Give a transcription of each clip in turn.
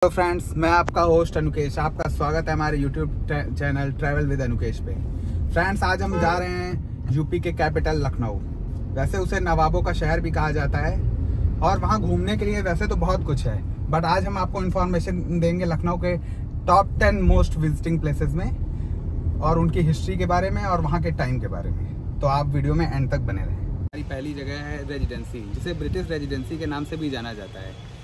Hello friends, मैं आपका host अनुकेश। आपका स्वागत है हमारे यूट्यूब चैनल ट्रैवल विद अनुकेश पे। फ्रेंड्स, आज हम जा रहे हैं यूपी के कैपिटल लखनऊ। वैसे उसे नवाबों का शहर भी कहा जाता है और वहाँ घूमने के लिए वैसे तो बहुत कुछ है, बट आज हम आपको इन्फॉर्मेशन देंगे लखनऊ के टॉप 10 मोस्ट विजिटिंग प्लेसेस में और उनकी हिस्ट्री के बारे में और वहाँ के टाइम के बारे में। तो आप वीडियो में एंड तक बने रहें। हमारी पहली जगह है रेजिडेंसी, जिसे ब्रिटिश रेजिडेंसी के नाम से भी जाना जाता है।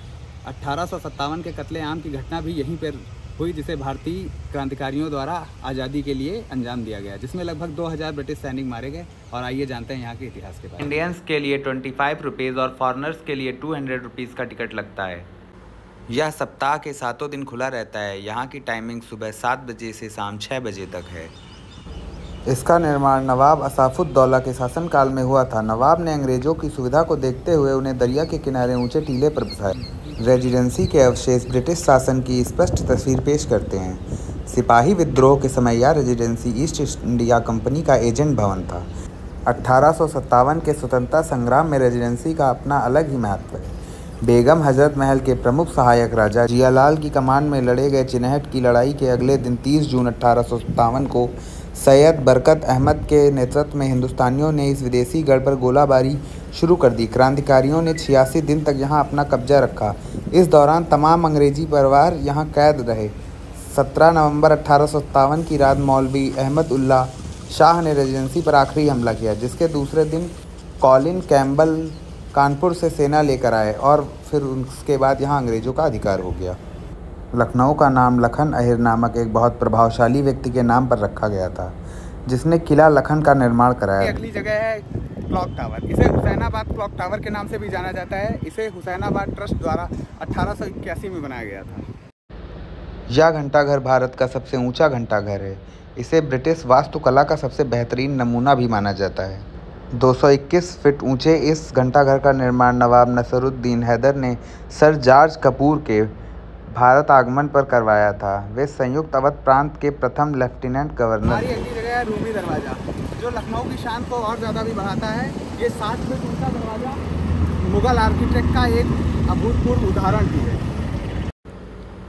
1857 के कत्लेआम की घटना भी यहीं पर हुई, जिसे भारतीय क्रांतिकारियों द्वारा आज़ादी के लिए अंजाम दिया गया, जिसमें लगभग 2000 ब्रिटिश सैनिक मारे गए। और आइए जानते हैं यहाँ के इतिहास के बारे में। इंडियंस के लिए 25 रुपीज़ और फॉरेनर्स के लिए 200 रुपीज़ का टिकट लगता है। यह सप्ताह के 7 दिन खुला रहता है। यहाँ की टाइमिंग सुबह 7 बजे से शाम 6 बजे तक है। इसका निर्माण नवाब असाफुद्दौला के शासनकाल में हुआ था। नवाब ने अंग्रेजों की सुविधा को देखते हुए उन्हें दरिया के किनारे ऊंचे टीले पर बसाया। रेजिडेंसी के अवशेष ब्रिटिश शासन की स्पष्ट तस्वीर पेश करते हैं। सिपाही विद्रोह के समय यह रेजिडेंसी ईस्ट इंडिया कंपनी का एजेंट भवन था। 1857 के स्वतंत्रता संग्राम में रेजिडेंसी का अपना अलग ही महत्व है। बेगम हजरत महल के प्रमुख सहायक राजा जियालाल की कमान में लड़े गए चिनहट की लड़ाई के अगले दिन 30 जून 1857 को सैयद बरकत अहमद के नेतृत्व में हिंदुस्तानियों ने इस विदेशी गढ़ पर गोलाबारी शुरू कर दी। क्रांतिकारियों ने 86 दिन तक यहां अपना कब्जा रखा। इस दौरान तमाम अंग्रेजी परिवार यहां कैद रहे। 17 नवंबर 1857 की रात मौलवी अहमद उल्ला शाह ने रेजिडेंसी पर आखिरी हमला किया, जिसके दूसरे दिन कॉलिन कैम्बल कानपुर से सेना लेकर आए और फिर उसके बाद यहाँ अंग्रेज़ों का अधिकार हो गया। लखनऊ का नाम लखन अहिर नामक एक बहुत प्रभावशाली व्यक्ति के नाम पर रखा गया था, जिसने किला लखन का निर्माण कराया। अगली जगह है क्लॉक टावर। इसे हुसैनाबाद क्लॉक टावर के नाम से भी जाना जाता है। इसे हुसैनाबाद ट्रस्ट द्वारा 1881 में बनाया गया था। यह घंटाघर भारत का सबसे ऊंचा घंटाघर है। इसे ब्रिटिश वास्तुकला का सबसे बेहतरीन नमूना भी माना जाता है। 221 फीट ऊंचे इस घंटाघर का निर्माण नवाब नसरुद्दीन हैदर ने सर जॉर्ज कपूर के भारत आगमन पर करवाया था। वे संयुक्त अवध प्रांत के प्रथम लेफ्टिनेंट गवर्नर। हमारी अगली जगह है रूमी दरवाज़ा, जो लखनऊ की शान को और ज़्यादा भी बढ़ाता है। ये 60 फीट ऊंचा दरवाज़ा मुगल आर्किटेक्ट का एक अभूतपूर्व उदाहरण भी है।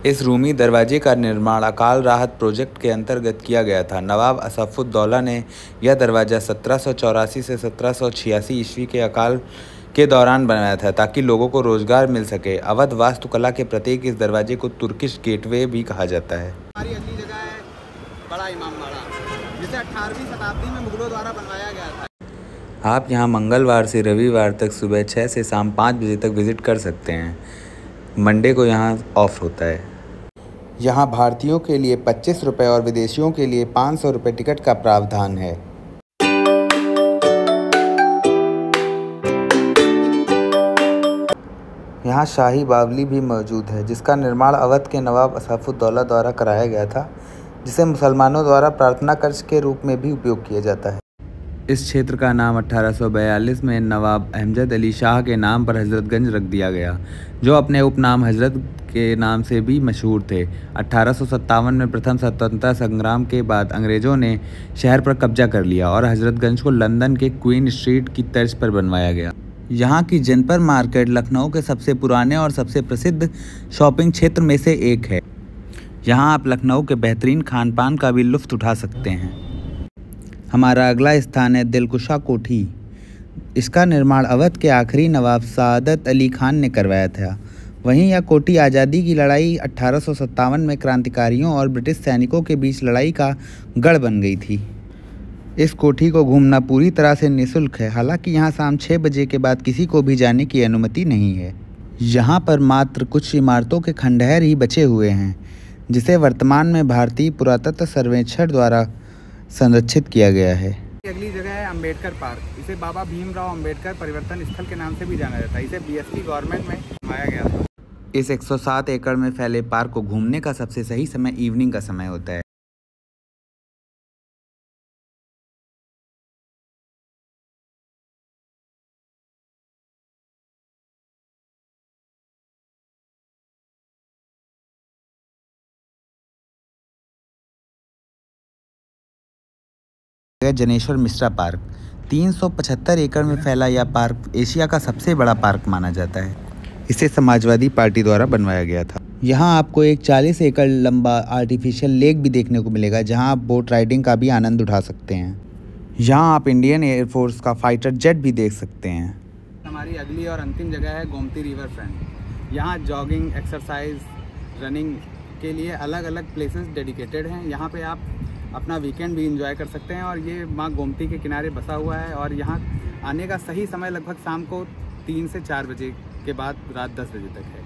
इस रूमी दरवाजे का निर्माण अकाल राहत प्रोजेक्ट के अंतर्गत किया गया था। नवाब असाफुद्दौला ने यह दरवाज़ा 1784 से 1786 ईस्वी के अकाल के दौरान बनाया था, ताकि लोगों को रोजगार मिल सके। अवध वास्तुकला के प्रतीक इस दरवाजे को तुर्किश गेटवे भी कहा जाता है। हमारी अगली जगह है बड़ा इमामबाड़ा, जिसे 18वीं शताब्दी में मुगलों द्वारा बनवाया गया था। आप यहां मंगलवार से रविवार तक सुबह 6 से शाम 5 बजे तक विजिट कर सकते हैं। मंडे को यहां ऑफ होता है। यहां भारतीयों के लिए 25 रुपये और विदेशियों के लिए 500 रुपये टिकट का प्रावधान है। यहाँ शाही बावली भी मौजूद है, जिसका निर्माण अवध के नवाब असाफुद्दौला द्वारा कराया गया था, जिसे मुसलमानों द्वारा प्रार्थना कक्ष के रूप में भी उपयोग किया जाता है। इस क्षेत्र का नाम 1842 में नवाब अहमद अली शाह के नाम पर हजरतगंज रख दिया गया, जो अपने उपनाम हजरत के नाम से भी मशहूर थे। 1857 में प्रथम स्वतंत्रता संग्राम के बाद अंग्रेज़ों ने शहर पर कब्जा कर लिया और हजरतगंज को लंदन के क्वीन स्ट्रीट की तर्ज पर बनवाया गया। यहाँ की जनपद मार्केट लखनऊ के सबसे पुराने और सबसे प्रसिद्ध शॉपिंग क्षेत्र में से एक है। यहाँ आप लखनऊ के बेहतरीन खान पान का भी लुत्फ़ उठा सकते हैं। हमारा अगला स्थान है दिलकुशा कोठी। इसका निर्माण अवध के आखिरी नवाब सादत अली खान ने करवाया था। वहीं यह कोठी आज़ादी की लड़ाई 1857 में क्रांतिकारियों और ब्रिटिश सैनिकों के बीच लड़ाई का गढ़ बन गई थी। इस कोठी को घूमना पूरी तरह से निःशुल्क है। हालांकि यहाँ शाम 6 बजे के बाद किसी को भी जाने की अनुमति नहीं है। यहाँ पर मात्र कुछ इमारतों के खंडहर ही बचे हुए हैं, जिसे वर्तमान में भारतीय पुरातत्व सर्वेक्षण द्वारा संरक्षित किया गया है। अगली जगह है अम्बेडकर पार्क। इसे बाबा भीमराव अम्बेडकर परिवर्तन स्थल के नाम से भी जाना जाता है। इसे बीएसपी गवर्नमेंट में बनाया गया था। इस 107 एकड़ में फैले पार्क को घूमने का सबसे सही समय इवनिंग का समय होता है। जनेश्वर मिश्रा पार्क 375 एकड़ में फैला यह पार्क एशिया का सबसे बड़ा पार्क माना जाता है। इसे समाजवादी पार्टी द्वारा बनवाया गया था। यहाँ आपको एक 40 एकड़ लंबा आर्टिफिशियल लेक भी देखने को मिलेगा, जहाँ आप बोट राइडिंग का भी आनंद उठा सकते हैं। यहाँ आप इंडियन एयरफोर्स का फाइटर जेट भी देख सकते हैं। हमारी अगली और अंतिम जगह है गोमती रिवर फ्रंट। यहाँ जॉगिंग, एक्सरसाइज, रनिंग के लिए अलग अलग प्लेसेस डेडिकेटेड हैं। यहाँ पे आप अपना वीकेंड भी एंजॉय कर सकते हैं और ये माँ गोमती के किनारे बसा हुआ है। और यहाँ आने का सही समय लगभग शाम को 3 से 4 बजे के बाद रात 10 बजे तक है।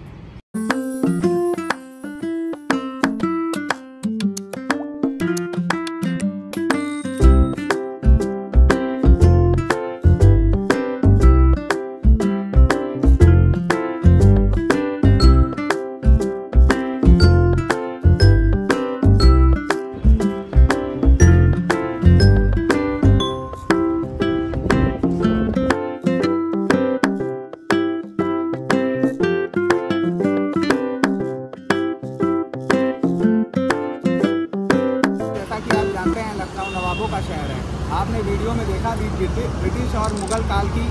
लखनऊ नवाबों का शहर है। आपने वीडियो में देखा भी ब्रिटिश और मुगल काल की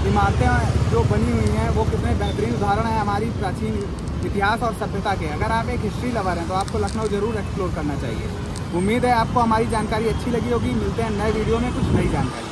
इमारतें जो बनी हुई हैं वो कितने बेहतरीन उदाहरण है हमारी प्राचीन इतिहास और सभ्यता के। अगर आप एक हिस्ट्री लवर हैं तो आपको लखनऊ ज़रूर एक्सप्लोर करना चाहिए। उम्मीद है आपको हमारी जानकारी अच्छी लगी होगी। मिलते हैं नए वीडियो में कुछ नई जानकारी।